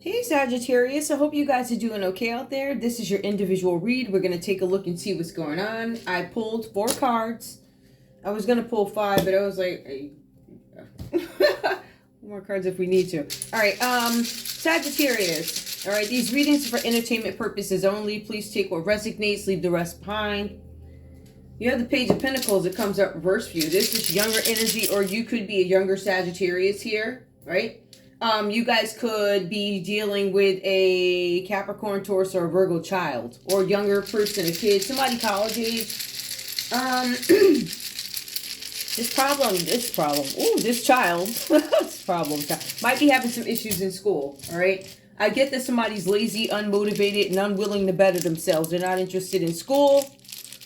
Hey Sagittarius, I hope you guys are doing okay out there. This is your individual read. We're going to take a look and see what's going on. I pulled 4 cards. I was going to pull 5, but I was like, hey, more cards if we need to. All right, Sagittarius. All right, these readings are for entertainment purposes only. Please take what resonates, leave the rest behind. You have the Page of Pentacles. It comes up reverse for you. This is younger energy, or you could be a younger Sagittarius here, right? You guys could be dealing with a Capricorn, Taurus, or a Virgo child, or younger person, a kid, somebody college age. This child, this problem might be having some issues in school. All right. I get that somebody's lazy, unmotivated, and unwilling to better themselves. They're not interested in school.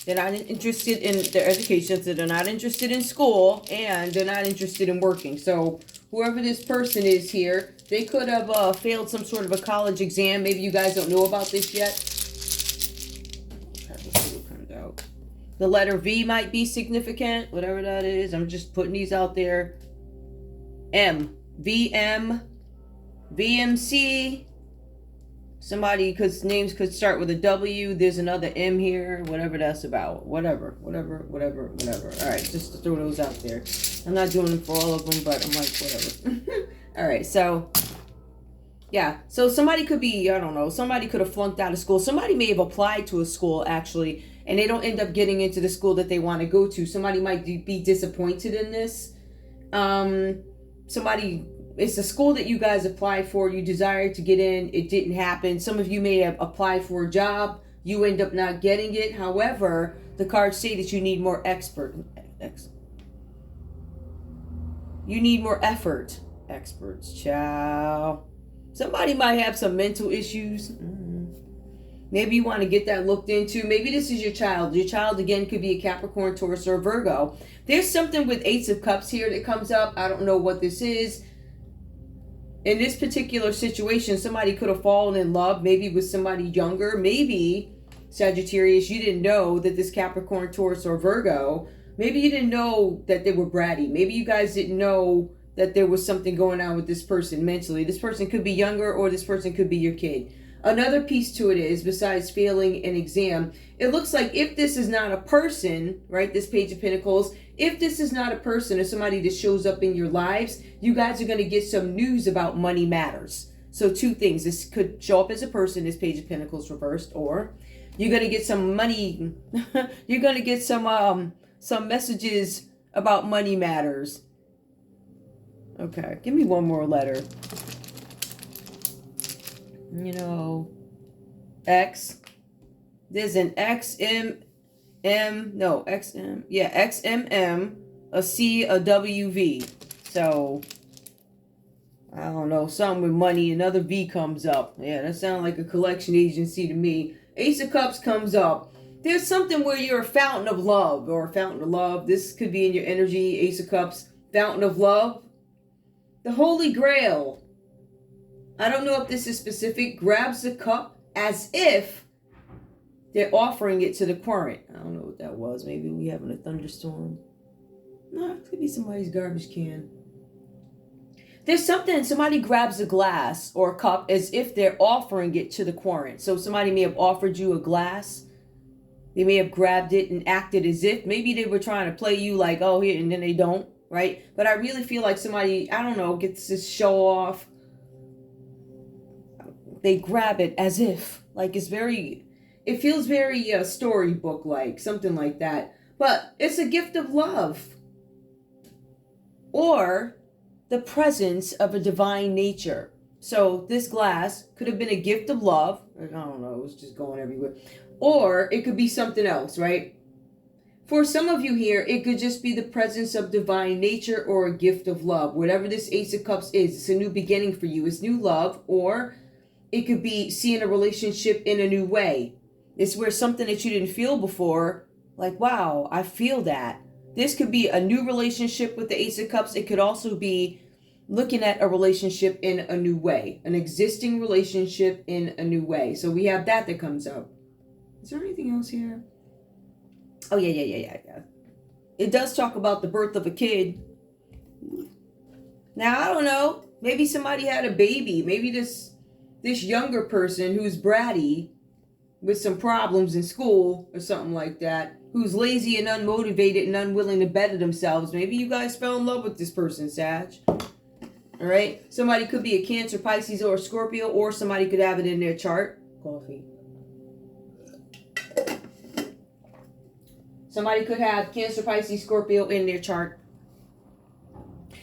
They're not interested in their education. So they're not interested in school, and they're not interested in working. So whoever this person is here, they could have failed some sort of a college exam. Maybe you guys don't know about this yet. The letter V might be significant, whatever that is. I'm just putting these out there. M, VM, VMC. Somebody names could start with a W. There's another M here, whatever that's about. Whatever. All right, just to throw those out there. I'm not doing them for all of them, but I'm like, whatever. All right, so yeah. So somebody could be, I don't know, somebody could have flunked out of school. Somebody may have applied to a school, actually, and they don't end up getting into the school that they want to go to. Somebody might be disappointed in this. It's a school that you guys applied for. You desired to get in. It didn't happen. Some of you may have applied for a job. You end up not getting it. However, the cards say that you need more You need more effort. Experts, ciao. Somebody might have some mental issues. Maybe you want to get that looked into. Maybe this is your child. Your child, again, could be a Capricorn, Taurus, or a Virgo. There's something with Ace of Cups here that comes up. I don't know what this is. In this particular situation, somebody could have fallen in love, maybe with somebody younger. Maybe, Sagittarius, you didn't know that this Capricorn, Taurus, or Virgo, maybe you didn't know that they were bratty. Maybe you guys didn't know that there was something going on with this person mentally. This person could be younger, or this person could be your kid. Another piece to it is, besides failing an exam, it looks like if this is not a person, right, this Page of Pentacles, if this is not a person or somebody that shows up in your lives, you guys are going to get some news about money matters. So 2 things. This could show up as a person, this Page of Pentacles reversed, or you're going to get some money. You're going to get some messages about money matters. Okay, give me one more letter. You know, X. There's an XMM, a C, a WV. So, I don't know, something with money, another V comes up. Yeah, that sounds like a collection agency to me. Ace of Cups comes up. There's something where you're a fountain of love, or a fountain of love. This could be in your energy, Ace of Cups, fountain of love. The Holy Grail. I don't know if this is specific. Grabs the cup as if they're offering it to the current. I don't know what that was. Maybe we having a thunderstorm. No, it could be somebody's garbage can. There's something, somebody grabs a glass or a cup as if they're offering it to the current. So somebody may have offered you a glass. They may have grabbed it and acted as if. Maybe they were trying to play you like, oh, here, and then they don't, right? But I really feel like somebody, I don't know, gets this show off. They grab it as if, like it feels very storybook-like, something like that. But it's a gift of love. Or the presence of a divine nature. So this glass could have been a gift of love. I don't know, it was just going everywhere. Or it could be something else, right? For some of you here, it could just be the presence of divine nature or a gift of love. Whatever this Ace of Cups is, it's a new beginning for you. It's new love, or it could be seeing a relationship in a new way. It's where something that you didn't feel before, like, wow, I feel that. This could be a new relationship with the Ace of Cups. It could also be looking at a relationship in a new way, an existing relationship in a new way. So we have that comes up. Is there anything else here? Oh, yeah. It does talk about the birth of a kid. Now, I don't know. Maybe somebody had a baby. Maybe this this younger person who's bratty with some problems in school or something like that, who's lazy and unmotivated and unwilling to better themselves. Maybe you guys fell in love with this person, Sag. All right? Somebody could be a Cancer, Pisces, or a Scorpio, or somebody could have it in their chart. Coffee. Somebody could have Cancer, Pisces, Scorpio in their chart.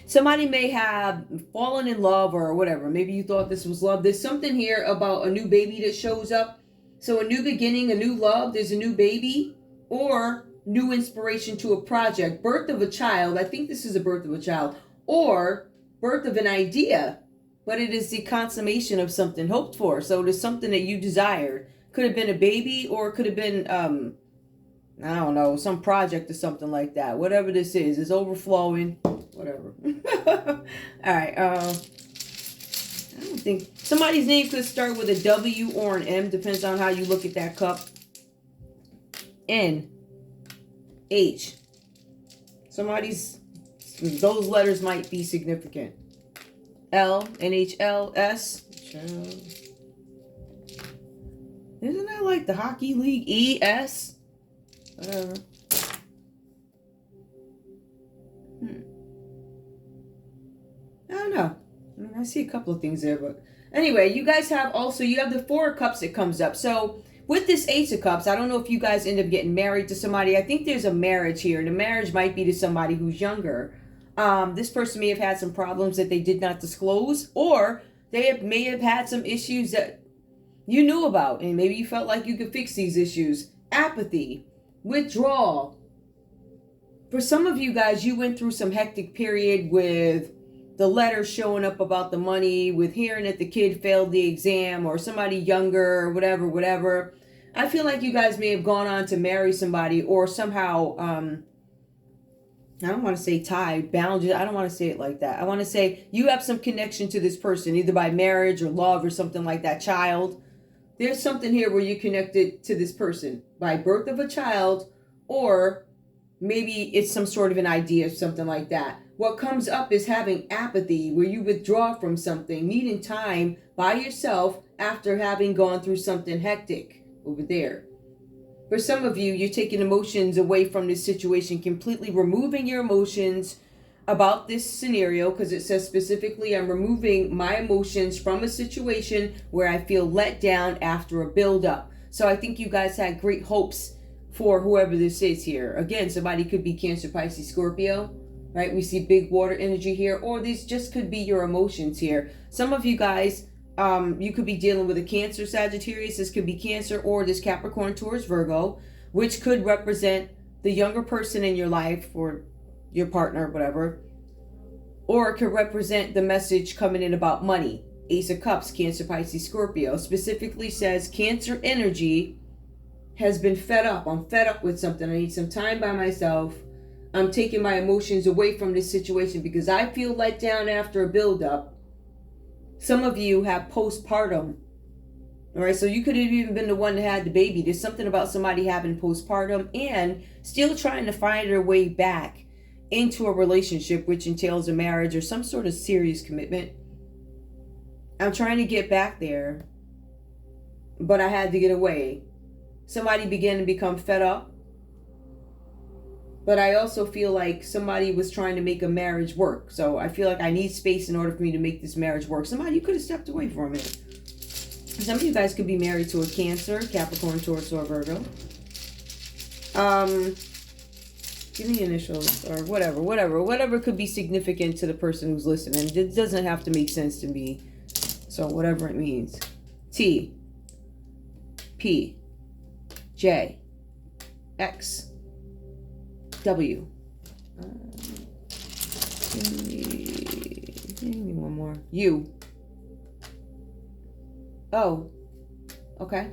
Somebody may have fallen in love or whatever. Maybe you thought this was love. There's something here about a new baby that shows up. So a new beginning, a new love, there's a new baby, or new inspiration to a project. Birth of a child. I think this is a birth of a child. Or birth of an idea. But it is the consummation of something hoped for. So it is something that you desired. Could have been a baby, or it could have been, I don't know, some project or something like that. Whatever this is, it's overflowing. Whatever. All right. I don't think somebody's name could start with a W or an M. Depends on how you look at that cup. N. H. Those letters might be significant. L. NHL. S. Isn't that like the hockey league? E. S. Whatever. I don't know. I see a couple of things there, but anyway, you guys have the Four of Cups that comes up. So with this Ace of Cups, I don't know if you guys end up getting married to somebody. I think there's a marriage here, and the marriage might be to somebody who's younger. This person may have had some problems that they did not disclose, or may have had some issues that you knew about, and maybe you felt like you could fix these issues. Apathy, withdrawal. For some of you guys, you went through some hectic period with the letters showing up about the money, with hearing that the kid failed the exam, or somebody younger, or whatever. I feel like you guys may have gone on to marry somebody, or somehow, I don't want to say tied, bound. I don't want to say it like that. I want to say you have some connection to this person, either by marriage or love or something like that. Child. There's something here where you're connected to this person by birth of a child, or maybe it's some sort of an idea or something like that. What comes up is having apathy, where you withdraw from something, needing time by yourself after having gone through something hectic over there. For some of you, you're taking emotions away from this situation, completely removing your emotions about this scenario, because it says specifically, I'm removing my emotions from a situation where I feel let down after a buildup. So I think you guys had great hopes for whoever this is here. Again, somebody could be Cancer, Pisces, Scorpio. Right, we see big water energy here, or these just could be your emotions here. Some of you guys, you could be dealing with a Cancer, Sagittarius. This could be Cancer, or this Capricorn, Taurus, Virgo, which could represent the younger person in your life, or your partner, whatever. Or it could represent the message coming in about money. Ace of Cups, Cancer, Pisces, Scorpio, specifically says Cancer energy has been fed up. I'm fed up with something. I need some time by myself. I'm taking my emotions away from this situation because I feel let down after a buildup. Some of you have postpartum. All right, so you could have even been the one that had the baby. There's something about somebody having postpartum and still trying to find their way back into a relationship, which entails a marriage or some sort of serious commitment. I'm trying to get back there, but I had to get away. Somebody began to become fed up. But I also feel like somebody was trying to make a marriage work. So I feel like I need space in order for me to make this marriage work. Somebody, you could have stepped away for a minute. Some of you guys could be married to a Cancer, Capricorn, Taurus, or Virgo. Give me initials or whatever could be significant to the person who's listening. It doesn't have to make sense to me. So whatever it means. T, P, J, X, W. Give me one more. U. O. Okay.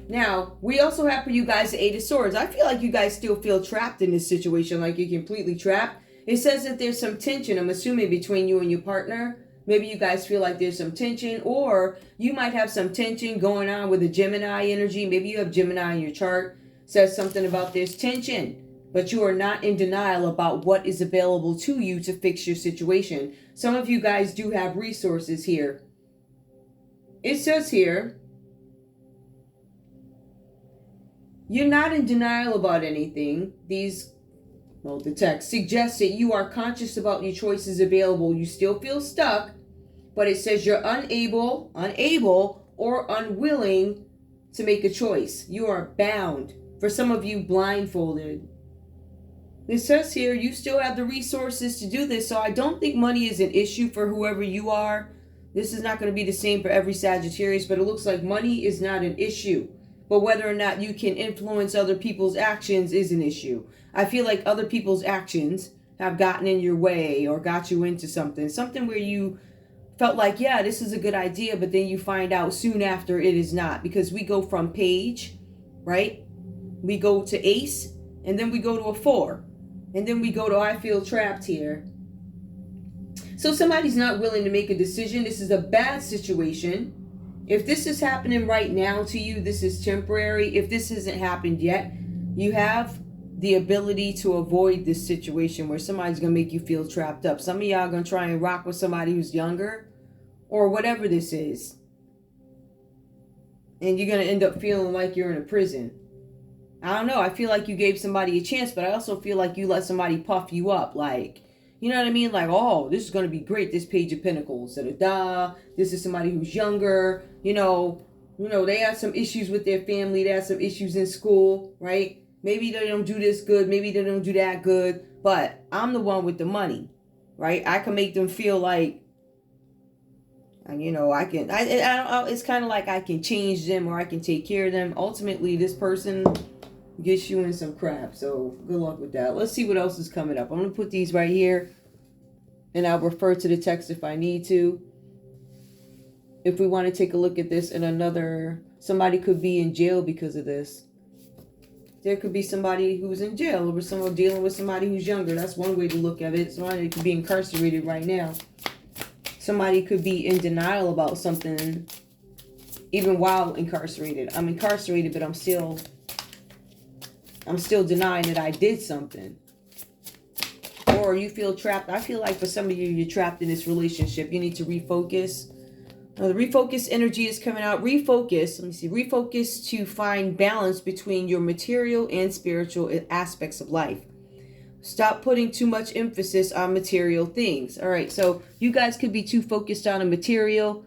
Now, we also have for you guys the Eight of Swords. I feel like you guys still feel trapped in this situation, like you're completely trapped. It says that there's some tension, I'm assuming, between you and your partner. Maybe you guys feel like there's some tension, or you might have some tension going on with the Gemini energy. Maybe you have Gemini in your chart. It says something about there's tension, but you are not in denial about what is available to you to fix your situation. Some of you guys do have resources here. It says here, you're not in denial about anything. The text suggests that you are conscious about your choices available. You still feel stuck, but it says you're unable or unwilling to make a choice. You are bound. For some of you, blindfolded. It says here, you still have the resources to do this. So I don't think money is an issue for whoever you are. This is not going to be the same for every Sagittarius, but it looks like money is not an issue. But whether or not you can influence other people's actions is an issue. I feel like other people's actions have gotten in your way or got you into something where you felt like, yeah, this is a good idea, but then you find out soon after it is not, because we go from page, right? We go to ace, and then we go to a 4, and then we go to I feel trapped here. So somebody's not willing to make a decision. This is a bad situation. If this is happening right now to you, this is temporary. If this hasn't happened yet, you have the ability to avoid this situation where somebody's going to make you feel trapped up. Some of y'all are going to try and rock with somebody who's younger or whatever this is. And you're going to end up feeling like you're in a prison. I don't know. I feel like you gave somebody a chance, but I also feel like you let somebody puff you up. Like, you know what I mean? Like, oh, this is going to be great. This Page of Pentacles. Da-da-da. This is somebody who's younger. You know, they have some issues with their family. They have some issues in school, right? Maybe they don't do this good. Maybe they don't do that good. But I'm the one with the money, right? I can make them feel like, and it's kind of like I can change them or I can take care of them. Ultimately, this person gets you in some crap. So good luck with that. Let's see what else is coming up. I'm going to put these right here, and I'll refer to the text if I need to. If we want to take a look at this in another, somebody could be in jail because of this. There could be somebody who's in jail or someone dealing with somebody who's younger. That's one way to look at it. Somebody could be incarcerated right now. Somebody could be in denial about something even while incarcerated. I'm incarcerated, but I'm still denying that I did something. Or you feel trapped. I feel like for some of you, you're trapped in this relationship. You need to refocus. The refocus energy is coming out. Refocus. Let me see. Refocus to find balance between your material and spiritual aspects of life. Stop putting too much emphasis on material things. All right. So you guys could be too focused on a material.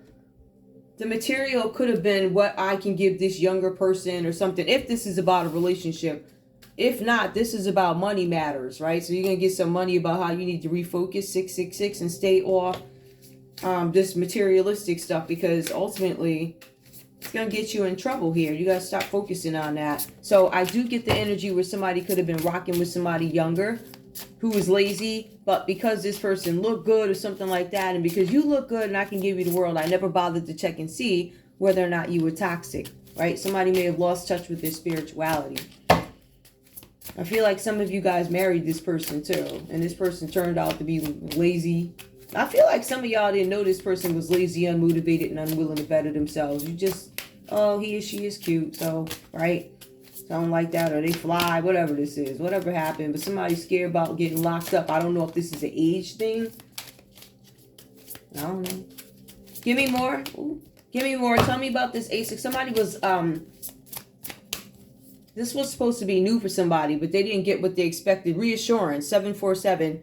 The material could have been what I can give this younger person or something. If this is about a relationship. If not, this is about money matters, right? So you're going to get some money about how you need to refocus 666 and stay off this materialistic stuff, because ultimately it's going to get you in trouble here. You got to stop focusing on that. So I do get the energy where somebody could have been rocking with somebody younger who was lazy, but because this person looked good or something like that, and because you look good and I can give you the world, I never bothered to check and see whether or not you were toxic, right? Somebody may have lost touch with their spirituality. I feel like some of you guys married this person too, and this person turned out to be lazy. I feel like some of y'all didn't know this person was lazy, unmotivated, and unwilling to better themselves. You just, oh, he or she is cute, so, right? Something like that, or they fly, whatever this is, whatever happened. But somebody's scared about getting locked up. I don't know if this is an age thing. I don't know. Give me more. Ooh, give me more. Tell me about this Ace. Somebody was, this was supposed to be new for somebody, but they didn't get what they expected. Reassurance, 747.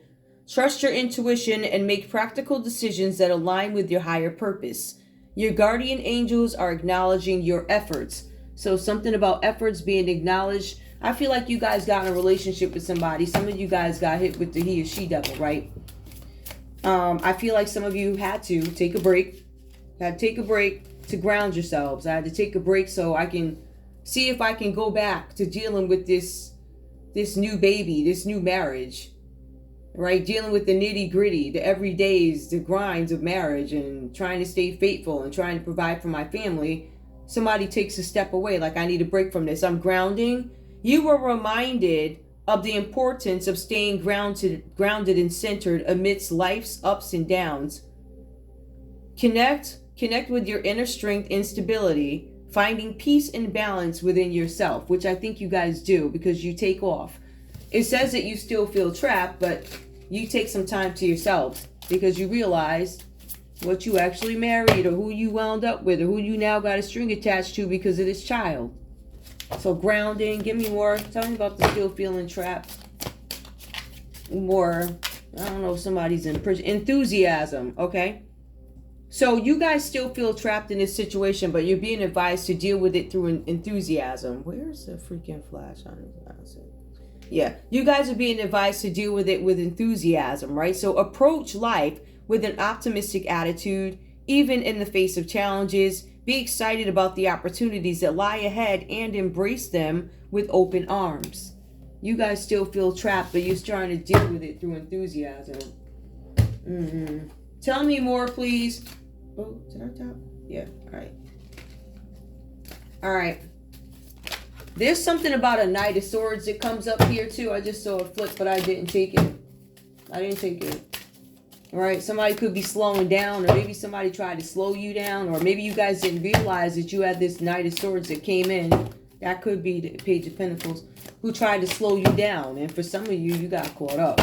Trust your intuition and make practical decisions that align with your higher purpose. Your guardian angels are acknowledging your efforts. So something about efforts being acknowledged. I feel like you guys got in a relationship with somebody. Some of you guys got hit with the he or she devil, right? I feel like some of you had to take a break. Had to take a break to ground yourselves. I had to take a break so I can see if I can go back to dealing with this new baby, this new marriage. Right? Dealing with the nitty gritty, the everydays, the grinds of marriage, and trying to stay faithful and trying to provide for my family. Somebody takes a step away, like I need a break from this. I'm grounding. You were reminded of the importance of staying grounded and centered amidst life's ups and downs. Connect with your inner strength and stability, finding peace and balance within yourself, which I think you guys do because you take off. It says that you still feel trapped, but you take some time to yourself because you realize what you actually married, or who you wound up with, or who you now got a string attached to because of this child. So grounding, give me more. Tell me about the still feeling trapped. More, I don't know if somebody's in prison. Enthusiasm, okay? So you guys still feel trapped in this situation, but you're being advised to deal with it through enthusiasm. Where's the freaking flash on it? Yeah, you guys are being advised to deal with it with enthusiasm, right? So approach life with an optimistic attitude, even in the face of challenges. Be excited about the opportunities that lie ahead and embrace them with open arms. You guys still feel trapped, but you're trying to deal with it through enthusiasm. Tell me more, please. Oh, did I tap? Yeah, all right. All right. There's something about a Knight of Swords that comes up here, too. I just saw a flip, but I didn't take it. All right, somebody could be slowing down, or maybe somebody tried to slow you down, or maybe you guys didn't realize that you had this Knight of Swords that came in. That could be the Page of Pentacles, who tried to slow you down. And for some of you, you got caught up.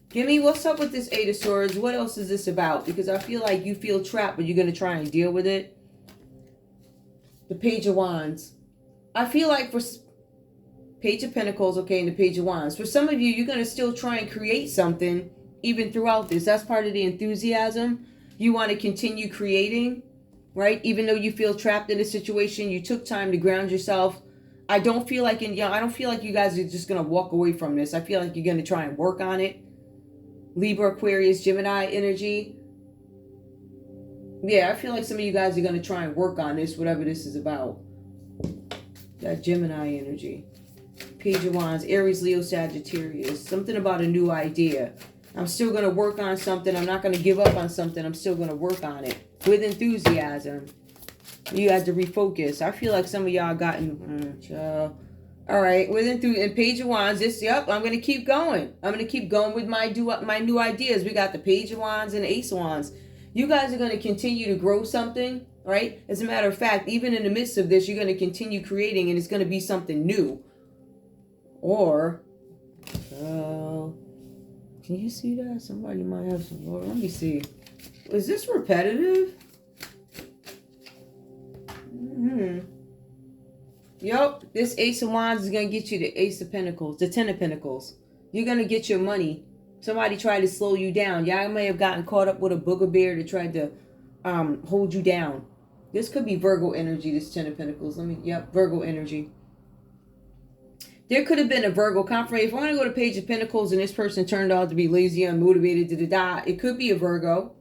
Give me, what's up with this Eight of Swords? What else is this about? Because I feel like you feel trapped, but you're going to try and deal with it. The Page of Wands. I feel like for Page of Pentacles, okay, and the Page of Wands. For some of you, you're going to still try and create something even throughout this. That's part of the enthusiasm. You want to continue creating, right? Even though you feel trapped in a situation, you took time to ground yourself. I don't feel like you guys are just going to walk away from this. I feel like you're going to try and work on it. Libra, Aquarius, Gemini energy. Yeah, I feel like some of you guys are going to try and work on this, whatever this is about. That Gemini energy. Page of Wands, Aries, Leo, Sagittarius. Something about a new idea. I'm still going to work on something. I'm not going to give up on something. I'm still going to work on it with enthusiasm. You had to refocus. I feel like some of y'all gotten... all right, in Page of Wands, I'm going to keep going. I'm going to keep going with my new ideas. We got the Page of Wands and the Ace of Wands. You guys are going to continue to grow something, right? As a matter of fact, even in the midst of this, you're going to continue creating, and it's going to be something new. Or... can you see that? Somebody might have some more. Let me see. Is this repetitive? Yup. This Ace of Wands is going to get you the Ace of Pentacles. The Ten of Pentacles. You're going to get your money. Somebody tried to slow you down. Y'all may have gotten caught up with a booger bear that tried to hold you down. This could be Virgo energy, this Ten of Pentacles. Virgo energy. There could have been a Virgo confirmation. If I want to go to Page of Pentacles and this person turned out to be lazy, unmotivated, it could be a Virgo.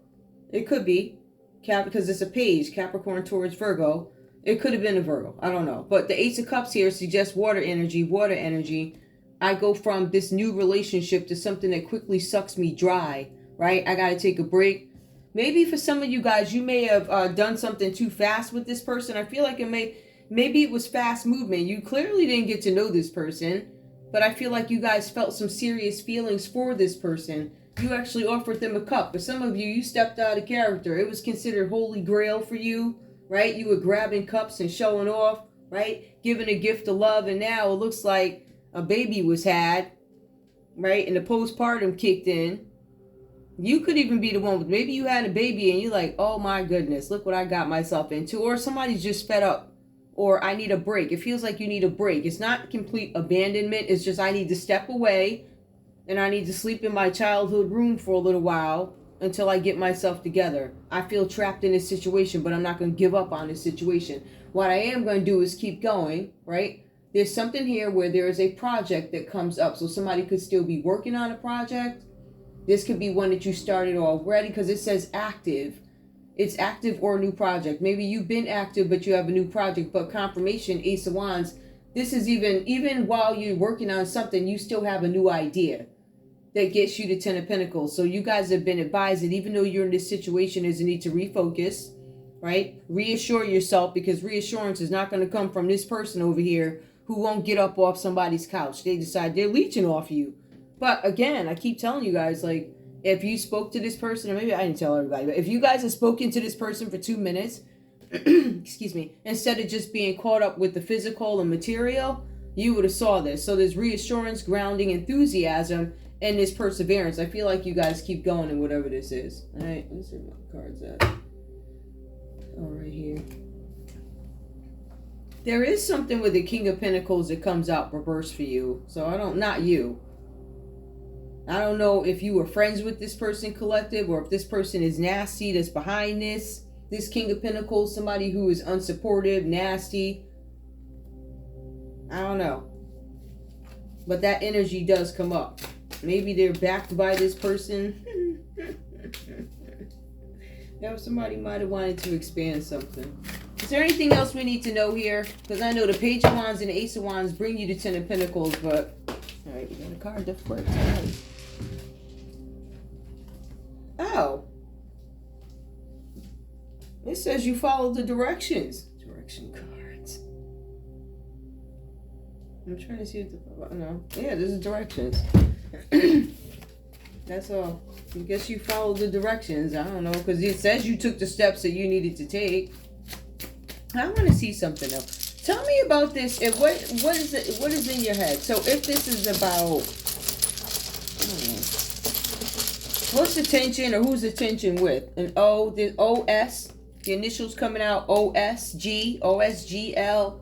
It could be. Because it's a page, Capricorn towards Virgo. It could have been a Virgo. I don't know. But the Ace of Cups here suggests water energy. I go from this new relationship to something that quickly sucks me dry, right? I got to take a break. Maybe for some of you guys, you may have done something too fast with this person. I feel like maybe it was fast movement. You clearly didn't get to know this person, but I feel like you guys felt some serious feelings for this person. You actually offered them a cup. For some of you, you stepped out of character. It was considered holy grail for you, right? You were grabbing cups and showing off, right? Giving a gift of love, and now it looks like a baby was had, right? And the postpartum kicked in. You could even be the one with, maybe you had a baby and you're like, oh my goodness, look what I got myself into. Or somebody's just fed up. Or I need a break. It feels like you need a break. It's not complete abandonment. It's just I need to step away and I need to sleep in my childhood room for a little while until I get myself together. I feel trapped in this situation, but I'm not going to give up on this situation. What I am going to do is keep going, right? There's something here where there is a project that comes up. So somebody could still be working on a project. This could be one that you started already because it says active. It's active or a new project. Maybe you've been active, but you have a new project. But confirmation, Ace of Wands, this is even while you're working on something, you still have a new idea that gets you to Ten of Pentacles. So you guys have been advised that even though you're in this situation, there's a need to refocus, right? Reassure yourself, because reassurance is not going to come from this person over here who won't get up off somebody's couch. They decide they're leeching off you. But again, I keep telling you guys, like, if you spoke to this person, or maybe I didn't tell everybody, but if you guys have spoken to this person for 2 minutes, excuse me, instead of just being caught up with the physical and material, you would have saw this. So there's reassurance, grounding, enthusiasm, and this perseverance. I feel like you guys keep going in whatever this is. All right, let's see where my cards at. Oh, right here. There is something with the King of Pentacles that comes out reverse for you. So not you. I don't know if you were friends with this person, collective, or if this person is nasty that's behind this. This King of Pentacles, somebody who is unsupportive, nasty. I don't know. But that energy does come up. Maybe they're backed by this person. Now somebody might have wanted to expand something. Is there anything else we need to know here? Because I know the Page of Wands and the Ace of Wands bring you to Ten of Pentacles, but... Alright, we got a card that works. Oh. It says you follow the directions. Direction cards. I'm trying to see what the... No. Yeah, there's directions. That's all. I guess you follow the directions. I don't know. Because it says you took the steps that you needed to take. I want to see something else. Tell me about this. And what is it? What is in your head? So if this is about... What's the tension or who's the tension with? An O, the OS, the initials coming out OSG, OSGL,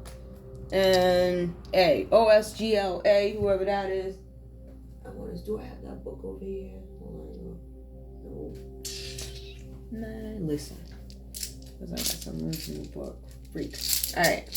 and A. OSGLA, whoever that is. Do I have that book over here? No. Nah, listen. Because I got some rooms in the book. Freak. Alright.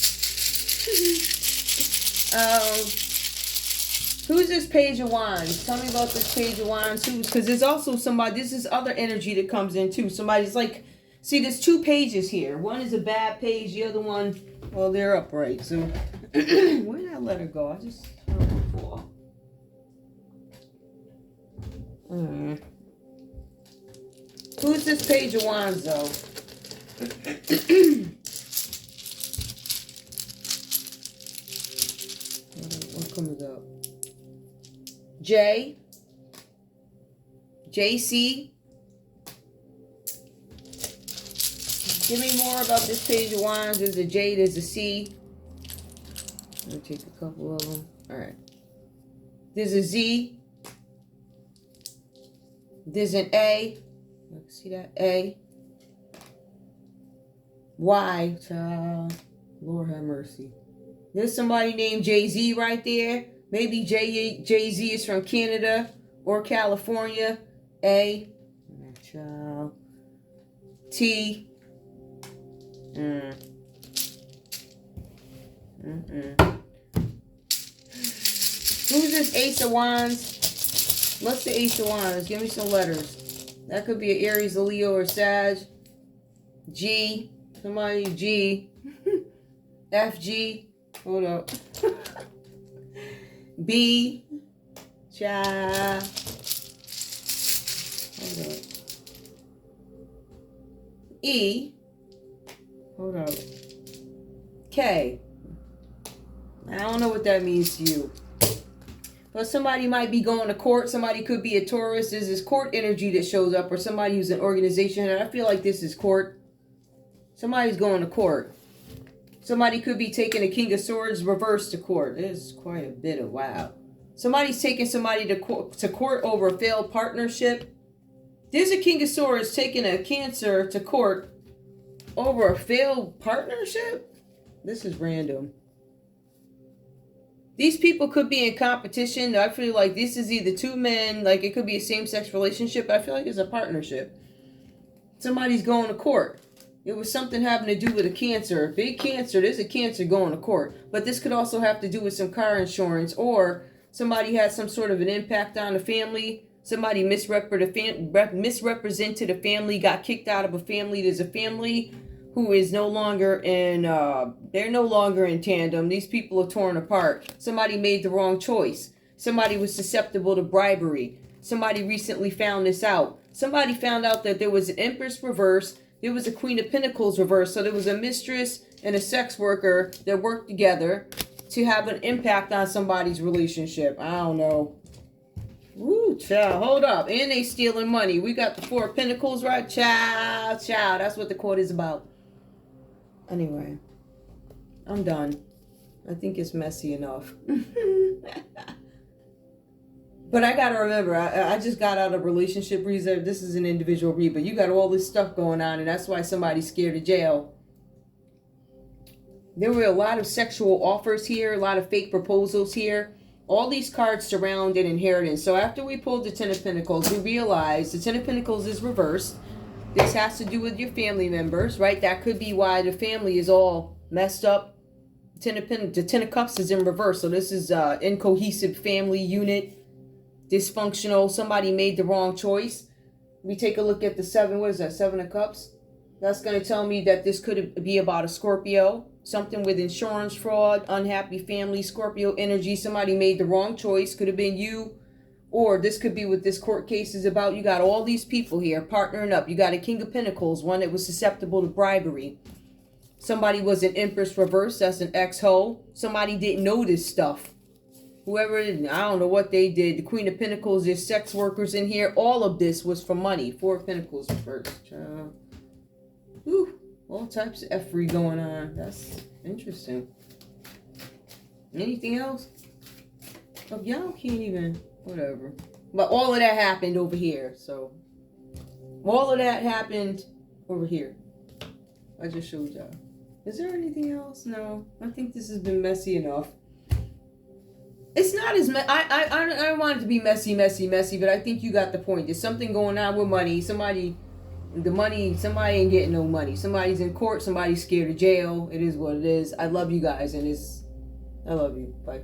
Who's this Page of Wands? Tell me about this Page of Wands. Because there's also somebody, this is other energy that comes in too. Somebody's like, see, there's two pages here. One is a bad page, the other one, well, they're upright. So, where did that letter go? I just heard it before. Who's this Page of Wands, though? What comes up? J. JC. Give me more about this Page of Wands. There's a J, there's a C. I'm going to take a couple of them. Alright. There's a Z. There's an A. See that? A. Y. Child. Lord have mercy. There's somebody named Jay-Z right there. Maybe Jay-Z is from Canada or California. A. Child. T. Who's this Ace of Wands? What's the Ace of Wands? Give me some letters. That could be an Aries, a Leo, or Sag. G. Somebody G. F, G. Hold up. B. Cha. Hold up. E. Hold up. K. I don't know what that means to you. But somebody might be going to court. Somebody could be a Taurus. There's this court energy that shows up. Or somebody who's an organization. And I feel like this is court. Somebody's going to court. Somebody could be taking a King of Swords reverse to court. There's quite a bit of wow. Somebody's taking somebody to court over a failed partnership. There's a King of Swords taking a Cancer to court over a failed partnership. This is random. These people could be in competition. I feel like this is either two men, like it could be a same-sex relationship, but I feel like it's a partnership. Somebody's going to court. It was something having to do with a Cancer. Big Cancer, there's a Cancer going to court. But this could also have to do with some car insurance, or somebody had some sort of an impact on the family. Somebody misrepresented a family, got kicked out of a family. There's a family who is no longer in, they're no longer in tandem. These people are torn apart. Somebody made the wrong choice. Somebody was susceptible to bribery. Somebody recently found this out. Somebody found out that there was an Empress reverse. There was a Queen of Pentacles reverse. So there was a mistress and a sex worker that worked together to have an impact on somebody's relationship. I don't know. Woo, child, hold up. And they stealing money. We got the Four of Pentacles, right? Child. That's what the court is about. Anyway, I'm done. I think it's messy enough. But I gotta remember, I just got out of relationship reserve. This is an individual read, but you got all this stuff going on, and that's why somebody's scared of jail. There were a lot of sexual offers here, a lot of fake proposals here. All these cards surround an inheritance. So after we pulled the Ten of Pentacles, we realized the Ten of Pentacles is reversed. This has to do with your family members, right? That could be why the family is all messed up. The Ten of Cups is in reverse. So this is incohesive family unit. Dysfunctional. Somebody made the wrong choice. We take a look at the seven. What is that? Seven of Cups. That's going to tell me that this could be about a Scorpio. Something with insurance fraud, unhappy family, Scorpio energy. Somebody made the wrong choice. Could have been you. Or this could be what this court case is about. You got all these people here partnering up. You got a King of Pentacles, one that was susceptible to bribery. Somebody was an Empress reverse. That's an ex-hoe. Somebody didn't know this stuff. Whoever, I don't know what they did. The Queen of Pentacles, there's sex workers in here. All of this was for money. Four of Pentacles reversed. Whew, all types of effery going on. That's interesting. Anything else? Oh, y'all can't even, whatever. But all of that happened over here. So, all of that happened over here. I just showed y'all. Is there anything else? No. I think this has been messy enough. It's not as I don't want it to be messy, but I think you got the point. There's something going on with money. Somebody ain't getting no money. Somebody's in court. Somebody's scared of jail. It is what it is. I love you guys, and I love you. Bye.